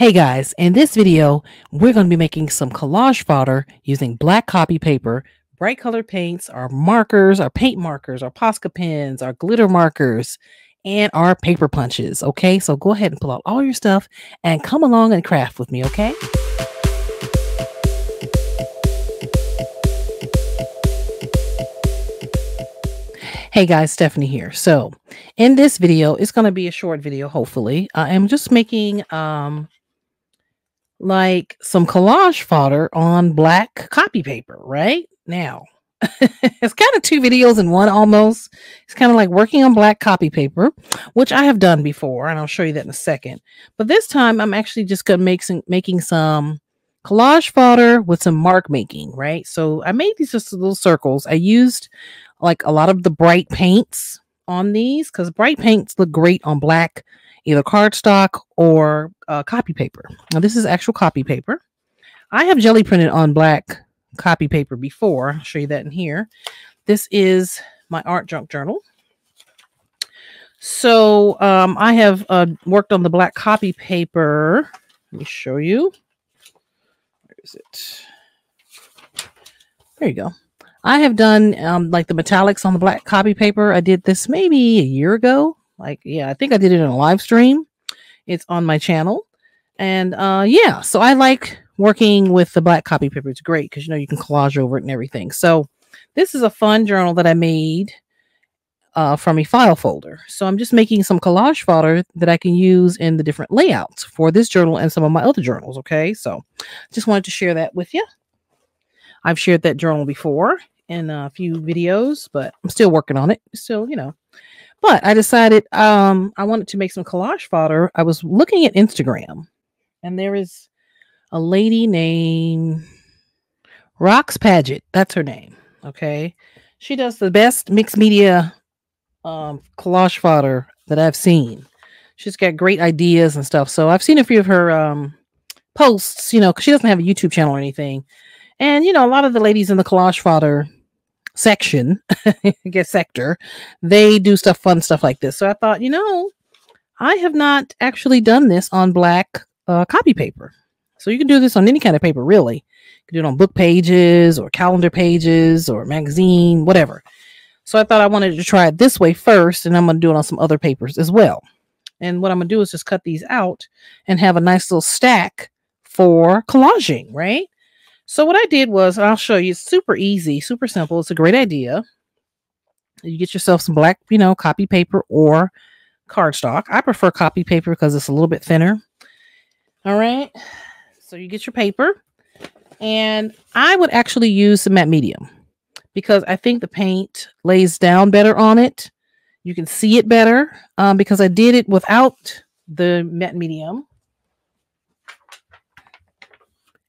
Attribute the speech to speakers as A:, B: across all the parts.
A: Hey guys, in this video, we're going to be making some collage fodder using black copy paper, bright colored paints, our markers, our paint markers, our Posca pens, our glitter markers, and our paper punches. Okay, so go ahead and pull out all your stuff and come along and craft with me, okay? Hey guys, Stephanie here. So in this video, it's going to be a short video, hopefully. I am just making like some collage fodder on black copy paper right now. It's kind of two videos in one almost. It's kind of like working on black copy paper, which I have done before, and I'll show you that in a second. But this time I'm actually just gonna making some collage fodder with some mark making, right? So I made these just little circles. I used like a lot of the bright paints on these because bright paints look great on black either cardstock or copy paper. Now this is actual copy paper. I have jelly printed on black copy paper before. I'll show you that in here. This is my art junk journal. So I have worked on the black copy paper. Let me show you. Where is it? There you go. I have done like the metallics on the black copy paper. I did this maybe a year ago. Yeah, I think I did it in a live stream. It's on my channel. And yeah, so I like working with the black copy paper. It's great because, you know, you can collage over it and everything. So this is a fun journal that I made from a file folder. So I'm just making some collage fodder that I can use in the different layouts for this journal and some of my other journals. Okay, so just wanted to share that with you. I've shared that journal before in a few videos, but I'm still working on it. Still, you know. But I decided I wanted to make some collage fodder. I was looking at Instagram, and there is a lady named Rox Paget. That's her name. Okay. She does the best mixed media collage fodder that I've seen. She's got great ideas and stuff. So I've seen a few of her posts, you know, because she doesn't have a YouTube channel or anything. And, you know, a lot of the ladies in the collage fodder section, I guess sector, they do fun stuff like this. So I thought, you know, I have not actually done this on black copy paper. So you can do this on any kind of paper, really. You can do it on book pages or calendar pages or magazine, whatever. So I thought I wanted to try it this way first, and I'm going to do it on some other papers as well. And what I'm going to do is just cut these out and have a nice little stack for collaging, right? So what I did was, I'll show you, it's super easy, super simple. It's a great idea. You get yourself some black, you know, copy paper or cardstock. I prefer copy paper because it's a little bit thinner. All right. So you get your paper, and I would actually use the matte medium because I think the paint lays down better on it. You can see it better because I did it without the matte medium.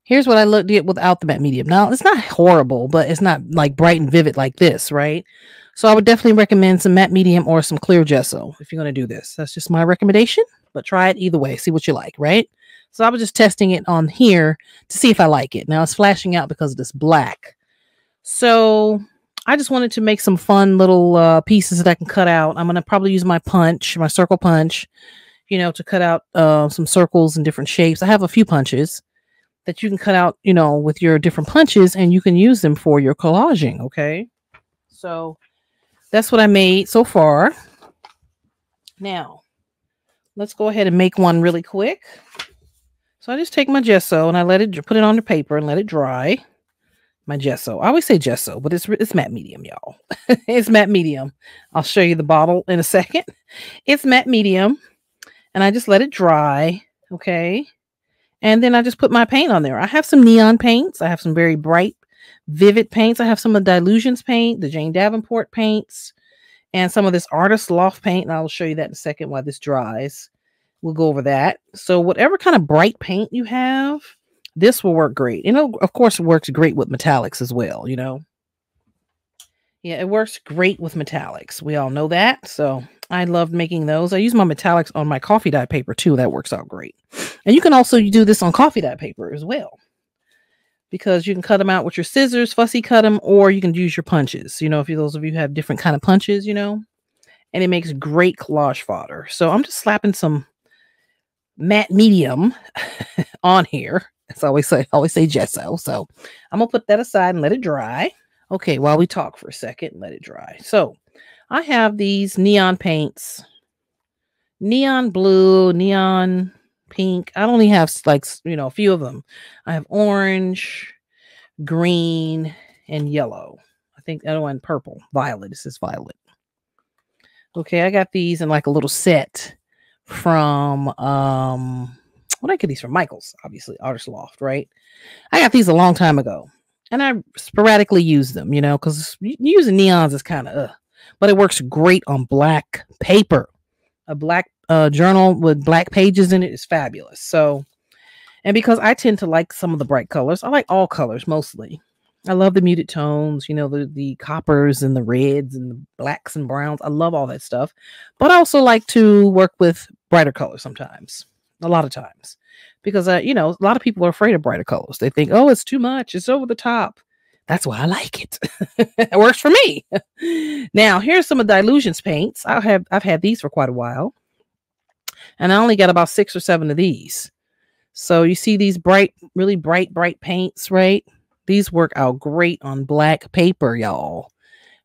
A: Here's what I did without the matte medium. Now, it's not horrible, but it's not like bright and vivid like this, right? So I would definitely recommend some matte medium or some clear gesso if you're going to do this. That's just my recommendation, but try it either way. See what you like, right? So I was just testing it on here to see if I like it. Now, it's flashing out because of this black. So I just wanted to make some fun little pieces that I can cut out. I'm going to probably use my punch, my circle punch, you know, to cut out some circles in different shapes. I have a few punches that you can cut out, you know, with your different punches, and you can use them for your collaging. Okay. So that's what I made so far. Now let's go ahead and make one really quick. So I just take my gesso and I put it on the paper and let it dry. My gesso. I always say gesso, but it's matte medium, y'all. It's matte medium. I'll show you the bottle in a second. It's matte medium, and I just let it dry. Okay. And then I just put my paint on there. I have some neon paints. I have some very bright, vivid paints. I have some of the Dilutions paint, the Jane Davenport paints, and some of this Artist Loft paint. And I'll show you that in a second while this dries. We'll go over that. So whatever kind of bright paint you have, this will work great. You know, of course, it works great with metallics as well, you know. Yeah, it works great with metallics. We all know that. So I love making those. I use my metallics on my coffee dye paper too. That works out great. And you can also do this on coffee dye paper as well, because you can cut them out with your scissors, fussy cut them, or you can use your punches. You know, if those of you have different kind of punches, you know, and it makes great collage fodder. So I'm just slapping some matte medium on here. As I always say gesso. So I'm gonna put that aside and let it dry. Okay, while we talk for a second, let it dry. So I have these neon paints, neon blue, neon pink. I only have like, a few of them. I have orange, green, and yellow. I think that one purple, violet. This is violet. Okay, I got these in like a little set from what did I get these from? Michael's, obviously, Artist Loft, right? I got these a long time ago, and I sporadically use them, because using neons is kind of, but it works great on black paper. A black journal with black pages in it is fabulous. So, and because I tend to like some of the bright colors, I like all colors mostly. I love the muted tones, the coppers and the reds and the blacks and browns. I love all that stuff. But I also like to work with brighter colors sometimes, a lot of times. Because, a lot of people are afraid of brighter colors. They think, oh, it's too much. It's over the top. That's why I like it. It works for me. Now, here's some of Dilutions paints. I've had these for quite a while. And I only got about 6 or 7 of these. So you see these really bright paints, right? These work out great on black paper, y'all.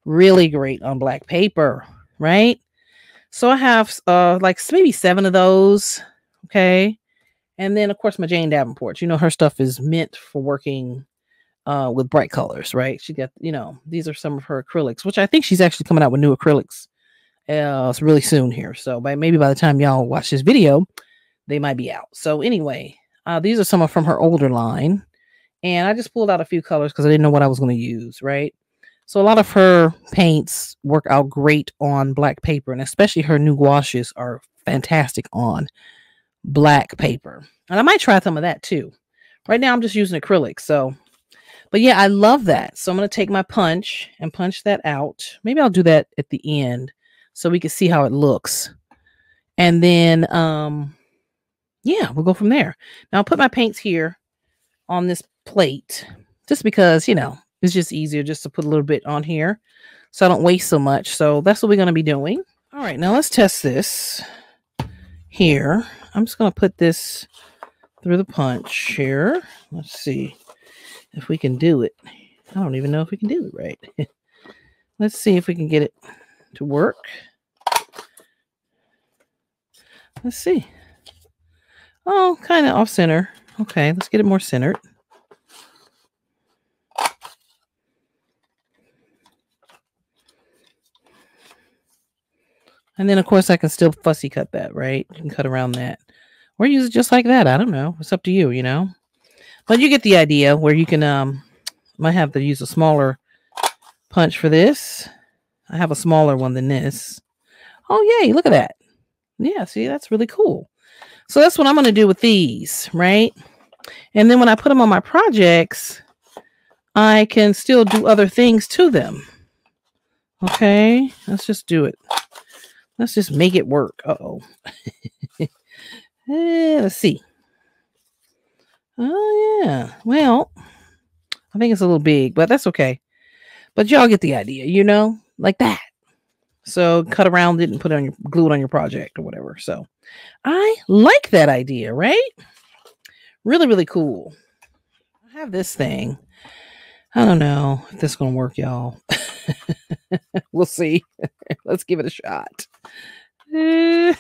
A: Really great on black paper, right? So I have like maybe 7 of those, okay? And then, of course, my Jane Davenport. Her stuff is meant for working with bright colors, right? She got, these are some of her acrylics, which I think she's actually coming out with new acrylics really soon here. So maybe by the time y'all watch this video, they might be out. So anyway, these are some from her older line. And I just pulled out a few colors because I didn't know what I was going to use, right? So a lot of her paints work out great on black paper, and especially her new gouaches are fantastic on black paper. And I might try some of that too. Right now I'm just using acrylic. So, but yeah, I love that. So I'm going to take my punch and punch that out. Maybe I'll do that at the end so we can see how it looks. And then, yeah, we'll go from there. Now I'll put my paints here on this plate just because, it's just easier just to put a little bit on here so I don't waste so much. So that's what we're going to be doing. All right, now let's test this here. I'm just going to put this through the punch here. Let's see if we can do it. I don't even know if we can do it right. Let's see if we can get it to work. Let's see. Oh, kind of off center. Okay, let's get it more centered. And then, of course, I can still fussy cut that, right? You can cut around that. Or use it just like that. I don't know. It's up to you, But you get the idea where you can, might have to use a smaller punch for this. I have a smaller one than this. Oh, yay. Look at that. Yeah, see, that's really cool. So that's what I'm going to do with these, right? And then when I put them on my projects, I can still do other things to them. Okay, let's just do it. Let's just make it work. Uh-oh. Let's see. Oh, yeah. Well, I think it's a little big, but that's okay. But y'all get the idea, like that. So cut around it and put it on your, glue it on your project or whatever. So I like that idea, right? Really, really cool. I have this thing. I don't know if this is going to work, y'all. We'll see. Let's give it a shot. Oh,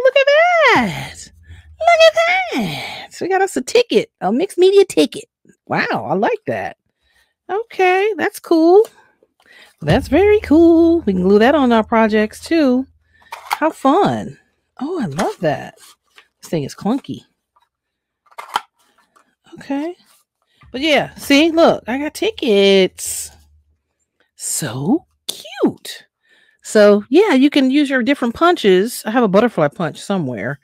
A: look at that. Look at that. So we got us a ticket, a mixed media ticket. Wow, I like that. Okay, that's cool. That's very cool. We can glue that on our projects too. How fun. Oh, I love that. This thing is clunky. Okay. But yeah, see, look, I got tickets. So cute. So yeah, you can use your different punches. I have a butterfly punch somewhere.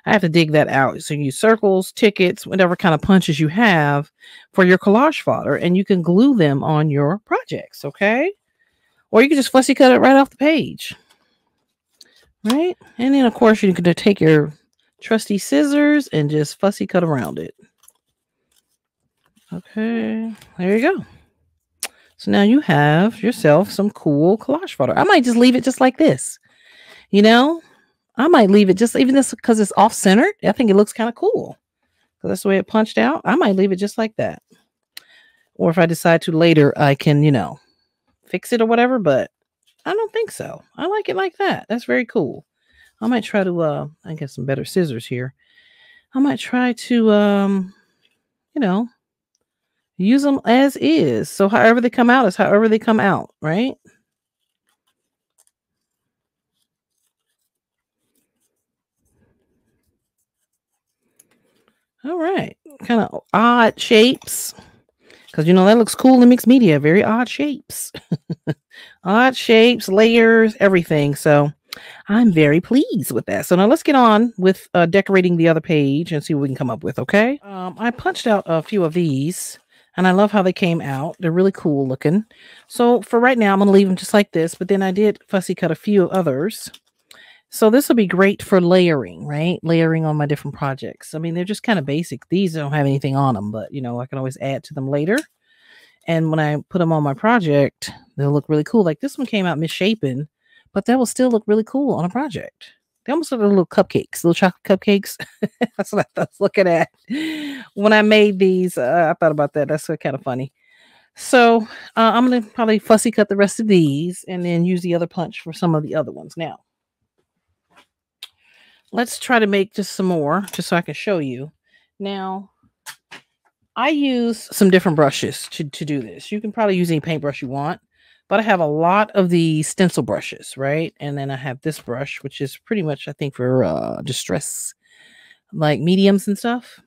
A: I have to dig that out. So you use circles, tickets, whatever kind of punches you have for your collage fodder, and you can glue them on your projects, okay? Or you can just fussy cut it right off the page. Right? And then, of course, you can take your trusty scissors and just fussy cut around it. Okay, there you go. So now you have yourself some cool collage fodder. I might just leave it just like this. You know, I might leave it just even this because it's off centered. I think it looks kind of cool. So that's the way it punched out. I might leave it just like that. Or if I decide to later, I can, fix it or whatever, but I don't think so. I like it like that. That's very cool. I might try to I get some better scissors here. I might try to you know, use them as is. So however they come out is however they come out, right? All right. Kind of odd shapes. Because that looks cool in mixed media. Very odd shapes. Odd shapes, layers, everything. So I'm very pleased with that. So now let's get on with decorating the other page and see what we can come up with, okay? I punched out a few of these, and I love how they came out. They're really cool looking. So for right now, I'm going to leave them just like this, but then I did fussy cut a few others. So this will be great for layering, right? Layering on my different projects. I mean, they're just kind of basic. These don't have anything on them, but, I can always add to them later. And when I put them on my project, they'll look really cool. Like this one came out misshapen, but that will still look really cool on a project. They almost look like little cupcakes, little chocolate cupcakes. That's what I was looking at when I made these. I thought about that. That's kind of funny. So I'm going to probably fussy cut the rest of these and then use the other punch for some of the other ones. Now, let's try to make just some more, just so I can show you. Now, I use some different brushes to do this. You can probably use any paintbrush you want, but I have a lot of the stencil brushes, right? And then I have this brush, which is pretty much, I think, for distress, like mediums and stuff.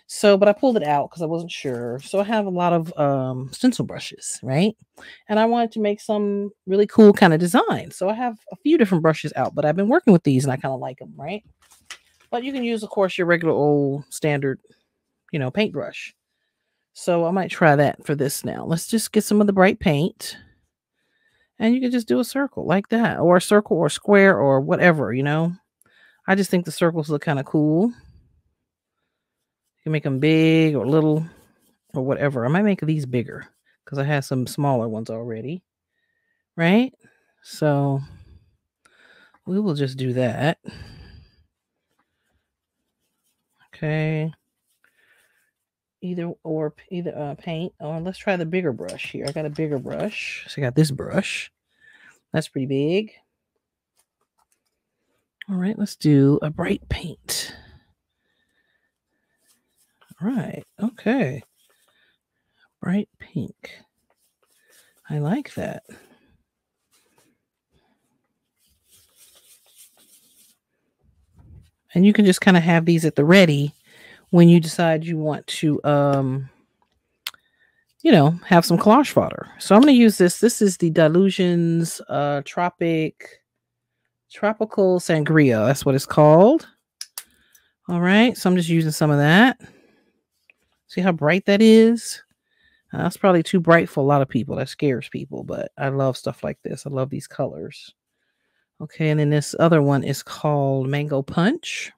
A: So, but I pulled it out because I wasn't sure. So I have a lot of stencil brushes, right? And I wanted to make some really cool kind of design. So I have a few different brushes out, but I've been working with these and I kind of like them, right? But you can use, of course, your regular old standard, paintbrush. So I might try that for this now. Let's just get some of the bright paint. And you can just do a circle like that, or a circle or square or whatever, I just think the circles look kind of cool. You can make them big or little or whatever. I might make these bigger because I have some smaller ones already, right? So we will just do that. Okay. Either paint, or let's try the bigger brush here. I got a bigger brush. So I got this brush. That's pretty big. All right, let's do a bright paint. All right, okay. Bright pink. I like that. And you can just kind of have these at the ready when you decide you want to, have some collage fodder. So I'm going to use this. This is the Delusions Tropical Sangria. That's what it's called. All right. So I'm just using some of that. See how bright that is? That's probably too bright for a lot of people. That scares people, but I love stuff like this. I love these colors. Okay. And then this other one is called Mango Punch.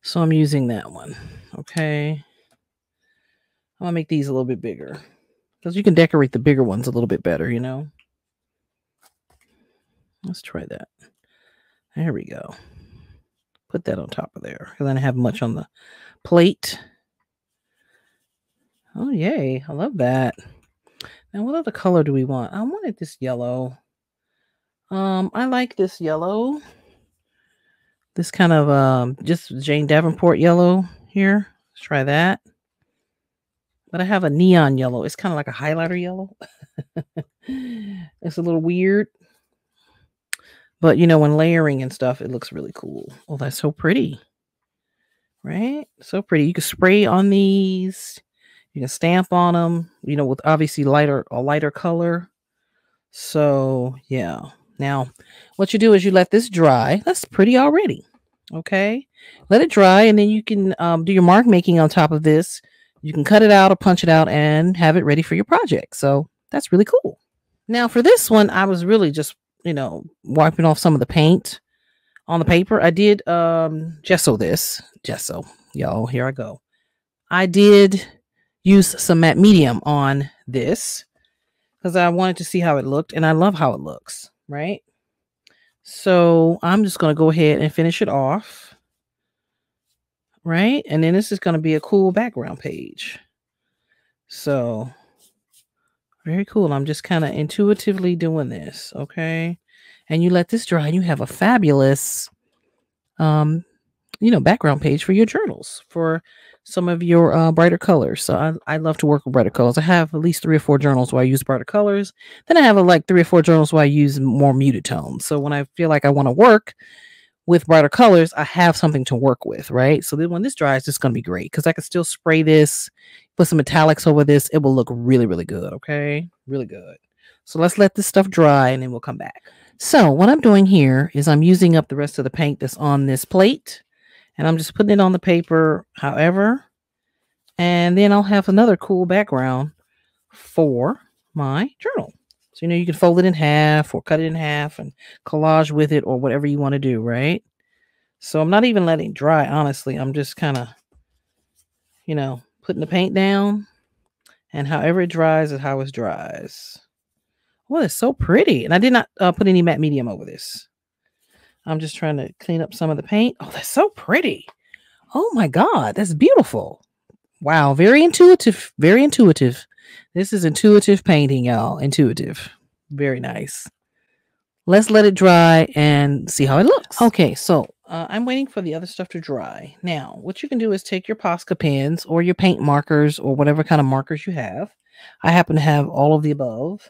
A: So I'm using that one. Okay. I'm going to make these a little bit bigger because you can decorate the bigger ones a little bit better, Let's try that. There we go. Put that on top of there because I don't have much on the plate. Oh, yay. I love that. Now, what other color do we want? I wanted this yellow. I like this yellow. This kind of just Jane Davenport yellow here. Let's try that. But I have a neon yellow. It's kind of like a highlighter yellow. It's a little weird. But, when layering and stuff, it looks really cool. Oh, that's so pretty. Right? So pretty. You can spray on these. You can stamp on them, with obviously a lighter color. So, yeah. Now, what you do is you let this dry. That's pretty already. Okay? Let it dry, and then you can do your mark making on top of this. You can cut it out or punch it out and have it ready for your project. So, that's really cool. Now, for this one, I was really just, wiping off some of the paint on the paper. I did gesso this. Gesso. Y'all, here I go. I did use some matte medium on this because I wanted to see how it looked, and I love how it looks, right? So I'm just going to go ahead and finish it off. Right? And then this is going to be a cool background page. So very cool. I'm just kind of intuitively doing this. Okay. And you let this dry and you have a fabulous, background page for your journals, for some of your brighter colors. So I love to work with brighter colors. I have at least 3 or 4 journals where I use brighter colors. Then I have like 3 or 4 journals where I use more muted tones. So when I feel like I want to work with brighter colors, I have something to work with, right? So then when this dries, it's going to be great because I can still spray this, put some metallics over this. It will look really, really good, okay? Really good. So let's let this stuff dry and then we'll come back. So what I'm doing here is I'm using up the rest of the paint that's on this plate and I'm just putting it on the paper, however, and then I'll have another cool background for my journal. So, you can fold it in half or cut it in half and collage with it or whatever you want to do, right? So I'm not even letting it dry, honestly. I'm just kind of, putting the paint down. And however it dries is how it dries. Well, it's so pretty. And I did not put any matte medium over this. I'm just trying to clean up some of the paint. Oh, that's so pretty. Oh my God, that's beautiful. Wow, very intuitive. Very intuitive. This is intuitive painting, y'all. Intuitive. Very nice. Let's let it dry and see how it looks. Okay, so I'm waiting for the other stuff to dry. Now, what you can do is take your Posca pens or your paint markers or whatever kind of markers you have. I happen to have all of the above.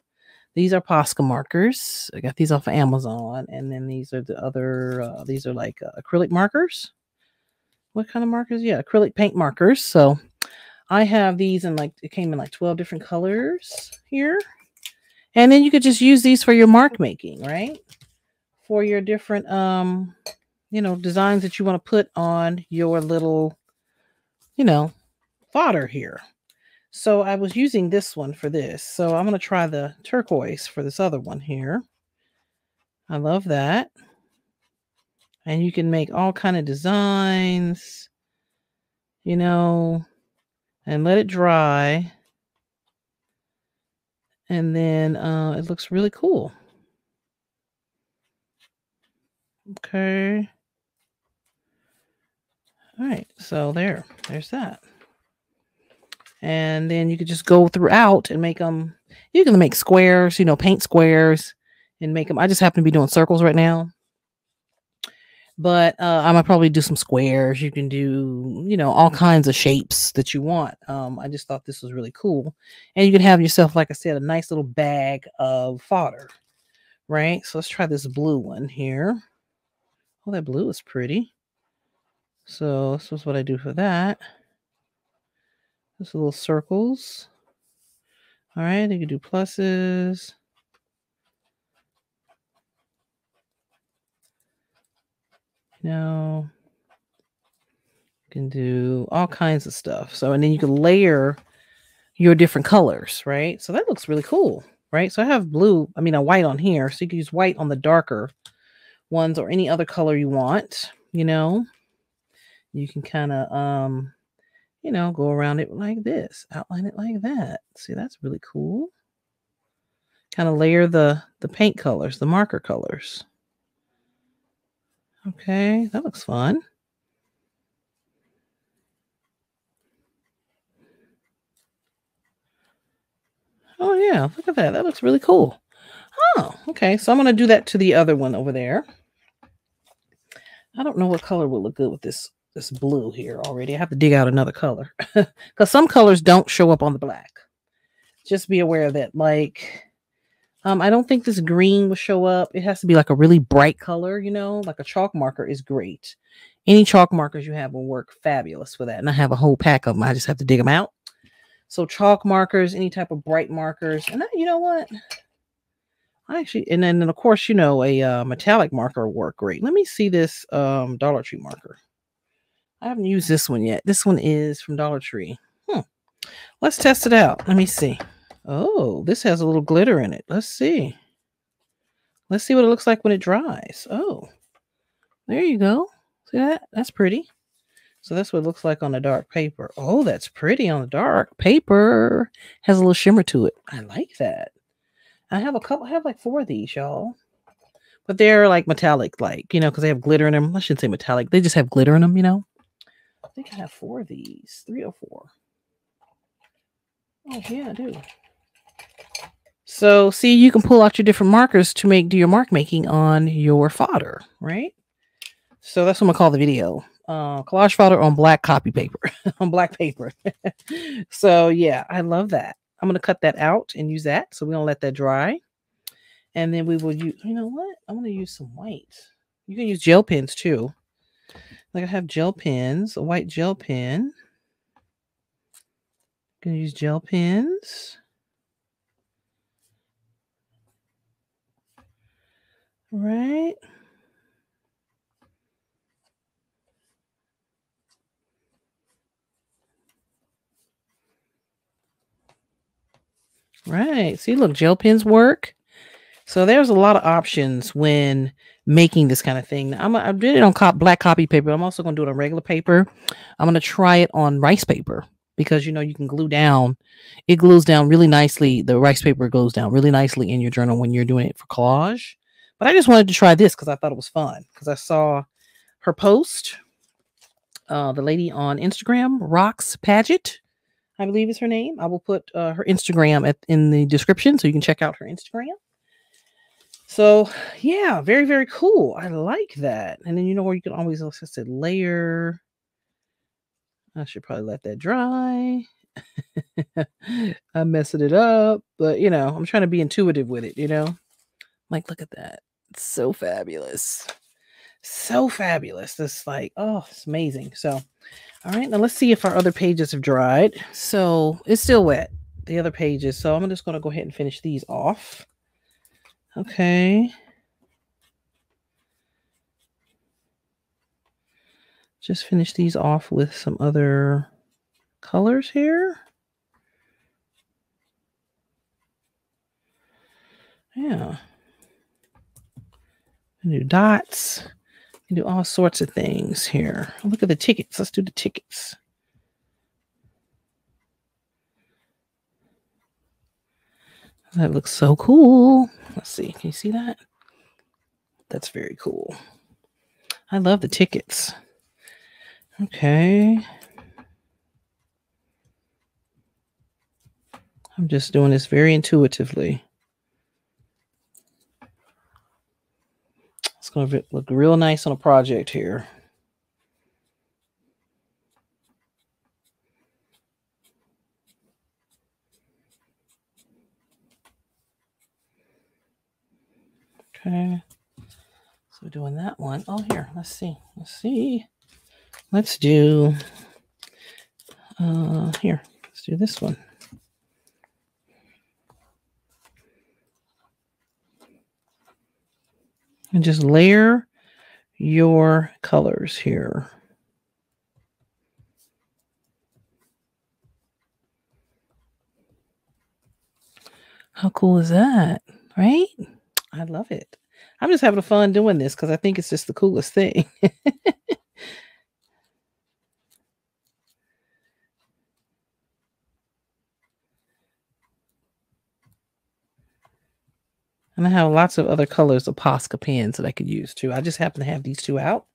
A: These are Posca markers. I got these off of Amazon. And then these are the other, these are like acrylic markers. What kind of markers? Yeah, acrylic paint markers. So I have these in it came in like 12 different colors here. And then you could just use these for your mark making, right? For your different, designs that you want to put on your little, fodder here. So I was using this one for this. So I'm going to try the turquoise for this other one here. I love that. And you can make all kind of designs, and let it dry. And then it looks really cool. Okay. All right. So there's that. And then you could just go throughout and make them. You can make squares, paint squares and make them. I just happen to be doing circles right now. But I might probably do some squares. You can do, all kinds of shapes that you want. I just thought this was really cool. And you can have yourself, like I said, a nice little bag of fodder. Right? So let's try this blue one here. Oh, that blue is pretty. So this is what I do for that. Just little circles. All right, you can do pluses. You can do all kinds of stuff. So, and then you can layer your different colors, right? So that looks really cool, right? So I have a white on here. So you can use white on the darker ones or any other color you want, You can kind of, go around it like this, outline it like that. See, that's really cool. Kind of layer the paint colors, the marker colors. Okay, that looks fun. Oh, yeah, look at that. That looks really cool. Oh, okay. So I'm going to do that to the other one over there. I don't know what color will look good with this blue here already. I have to dig out another color because some colors don't show up on the black. Just be aware of that. I don't think this green will show up. It has to be like a really bright color, like a chalk marker is great. Any chalk markers you have will work fabulous for that. And I have a whole pack of them. I just have to dig them out. So chalk markers, any type of bright markers. And you know what? And then of course, a metallic marker will work great. Let me see this Dollar Tree marker. I haven't used this one yet. This one is from Dollar Tree. Let's test it out. Let me see. Oh, this has a little glitter in it. Let's see. Let's see what it looks like when it dries. Oh, there you go. See that? That's pretty. So that's what it looks like on the dark paper. Oh, that's pretty on the dark paper. Has a little shimmer to it. I like that. I have like 4 of these, y'all. but they're like metallic, like, you know, because they have glitter in them. I shouldn't say metallic. They just have glitter in them, you know. I think I have 4 of these, 3 or 4. Oh, yeah, I do. So, see, you can pull out your different markers to do your mark making on your fodder, right? So that's what I'm gonna call the video. Collage fodder on black copy paper, on black paper. So yeah, I love that. I'm gonna cut that out and use that. So we're gonna let that dry. And then we will use, you know what? I'm gonna use some white. You can use gel pens too. Like I have gel pens, a white gel pen. Gonna use gel pens. Right. Right. See, look, gel pens work. So there's a lot of options when making this kind of thing. I did it on black copy paper. I'm also going to do it on regular paper. I'm going to try it on rice paper because, you know, you can glue down. It glues down really nicely. The rice paper glues down really nicely in your journal when you're doing it for collage. But I just wanted to try this because I thought it was fun because I saw her post. The lady on Instagram, Rox Paget, I believe is her name. I will put her Instagram in the description so you can check out her Instagram. So yeah, very, very cool. I like that. And then you know where you can always, like I said, layer. I should probably let that dry. I'm messing it up, but you know, I'm trying to be intuitive with it, you know? Like, look at that. It's so fabulous. So fabulous. It's like, oh, it's amazing. So, all right, now let's see if our other pages have dried. So it's still wet, the other pages. So I'm just going to go ahead and finish these off. Okay. Just finish these off with some other colors here. Yeah. Do dots. You do all sorts of things here. Look at the tickets. Let's do the tickets. That looks so cool. Let's see. Can you see that? That's very cool. I love the tickets. Okay. I'm just doing this very intuitively. It's going to look real nice on a project here. Okay. So we're doing that one. Oh, here. Let's see. Let's do here. Let's do this one. And just layer your colors here. How cool is that? Right? I love it. I'm just having fun doing this because I think it's just the coolest thing. And I have lots of other colors of Posca pens that I could use too. I just happen to have these 2 out.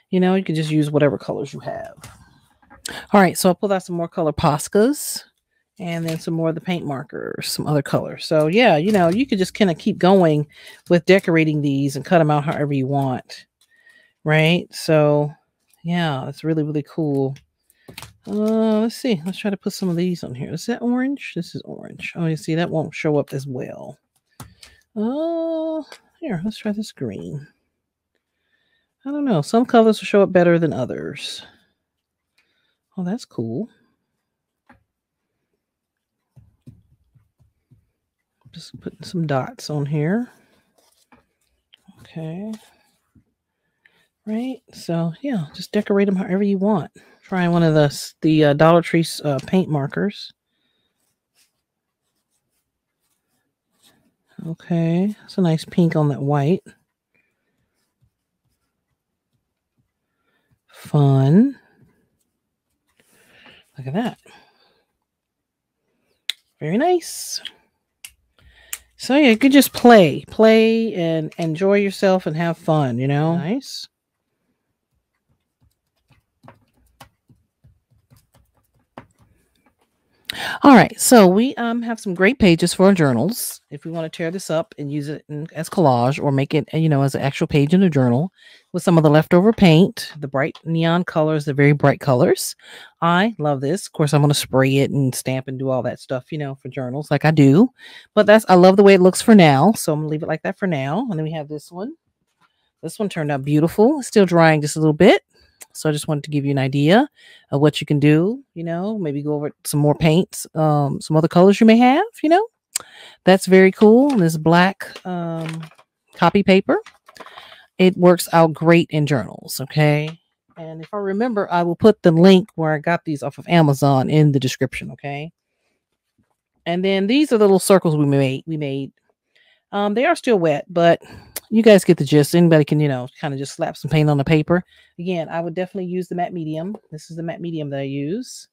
A: You know, you can just use whatever colors you have. All right, so I pulled out some more color Poscas and then some more of the paint markers, some other colors. So yeah, you know, you could just kind of keep going with decorating these and cut them out however you want. Right? So yeah, it's really, really cool. Let's see. Let's try to put some of these on here. Is that orange? This is orange. Oh, you see, that won't show up as well. Here, let's try this green. I don't know. Some colors will show up better than others. Oh, that's cool. Just putting some dots on here. Okay. Right. So, yeah, just decorate them however you want. Try one of the Dollar Tree paint markers. Okay. It's a nice pink on that white. Fun. Look at that. Very nice. So yeah, you could just play and enjoy yourself and have fun, you know? Nice. All right, so we have some great pages for our journals. If we want to tear this up and use it as collage or make it, as an actual page in a journal with some of the leftover paint, the bright neon colors, the very bright colors. I love this. Of course, I'm going to spray it and stamp and do all that stuff, for journals like I do. But I love the way it looks for now, so I'm going to leave it like that for now. And then we have this one. This one turned out beautiful. It's still drying just a little bit. So I just wanted to give you an idea of what you can do, maybe go over some more paints, some other colors you may have, That's very cool. And this black copy paper, it works out great in journals, okay? And if I remember, I will put the link where I got these off of Amazon in the description, okay? And then these are the little circles we made. They are still wet, but you guys get the gist. Anybody can, kind of just slap some paint on the paper. Again, I would definitely use the matte medium. This is the matte medium that I use.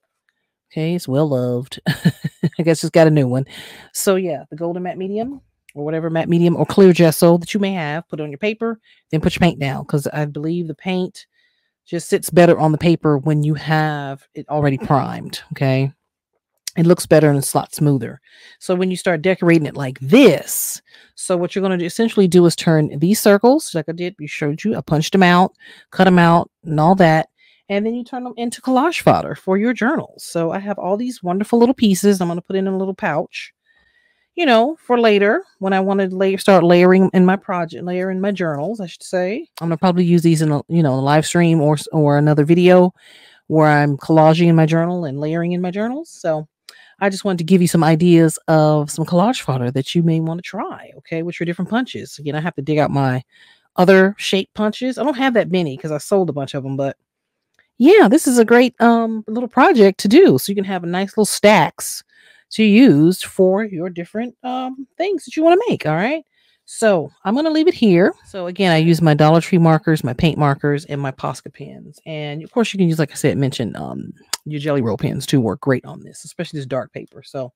A: Okay, it's well loved. I guess it's got a new one. So yeah, the golden matte medium or whatever matte medium or clear gesso that you may have, put it on your paper, then put your paint down because I believe the paint just sits better on the paper when you have it already primed. Okay. It looks better and it's a lot smoother. So when you start decorating it like this, so what you're going to essentially do is turn these circles like I did. We showed you. I punched them out, cut them out and all that. And then you turn them into collage fodder for your journals. So I have all these wonderful little pieces. I'm going to put in a little pouch, for later when I want to start layering in my journals, I should say. I'm going to probably use these in a live stream or another video where I'm collaging in my journal and layering in my journals. So I just wanted to give you some ideas of some collage fodder that you may want to try, okay, with your different punches. Again, I have to dig out my other shape punches. I don't have that many because I sold a bunch of them, but yeah, this is a great little project to do. So you can have a nice little stacks to use for your different things that you want to make, all right? So I'm going to leave it here. So again, I use my Dollar Tree markers, my paint markers, and my Posca pens. And of course, you can use, like I said, mentioned your Jelly Roll pens too work great on this, especially this dark paper. So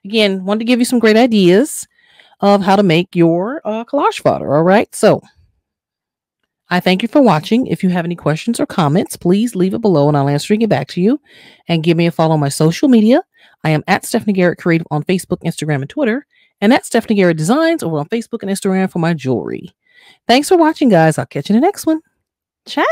A: again, wanted to give you some great ideas of how to make your collage fodder. All right. So I thank you for watching. If you have any questions or comments, please leave it below and I'll answer and get back to you. And give me a follow on my social media. I am at Stephanie Garrett Creative on Facebook, Instagram, and Twitter. And that's Stephanie Garrett Designs over on Facebook and Instagram for my jewelry. Thanks for watching, guys. I'll catch you in the next one. Ciao.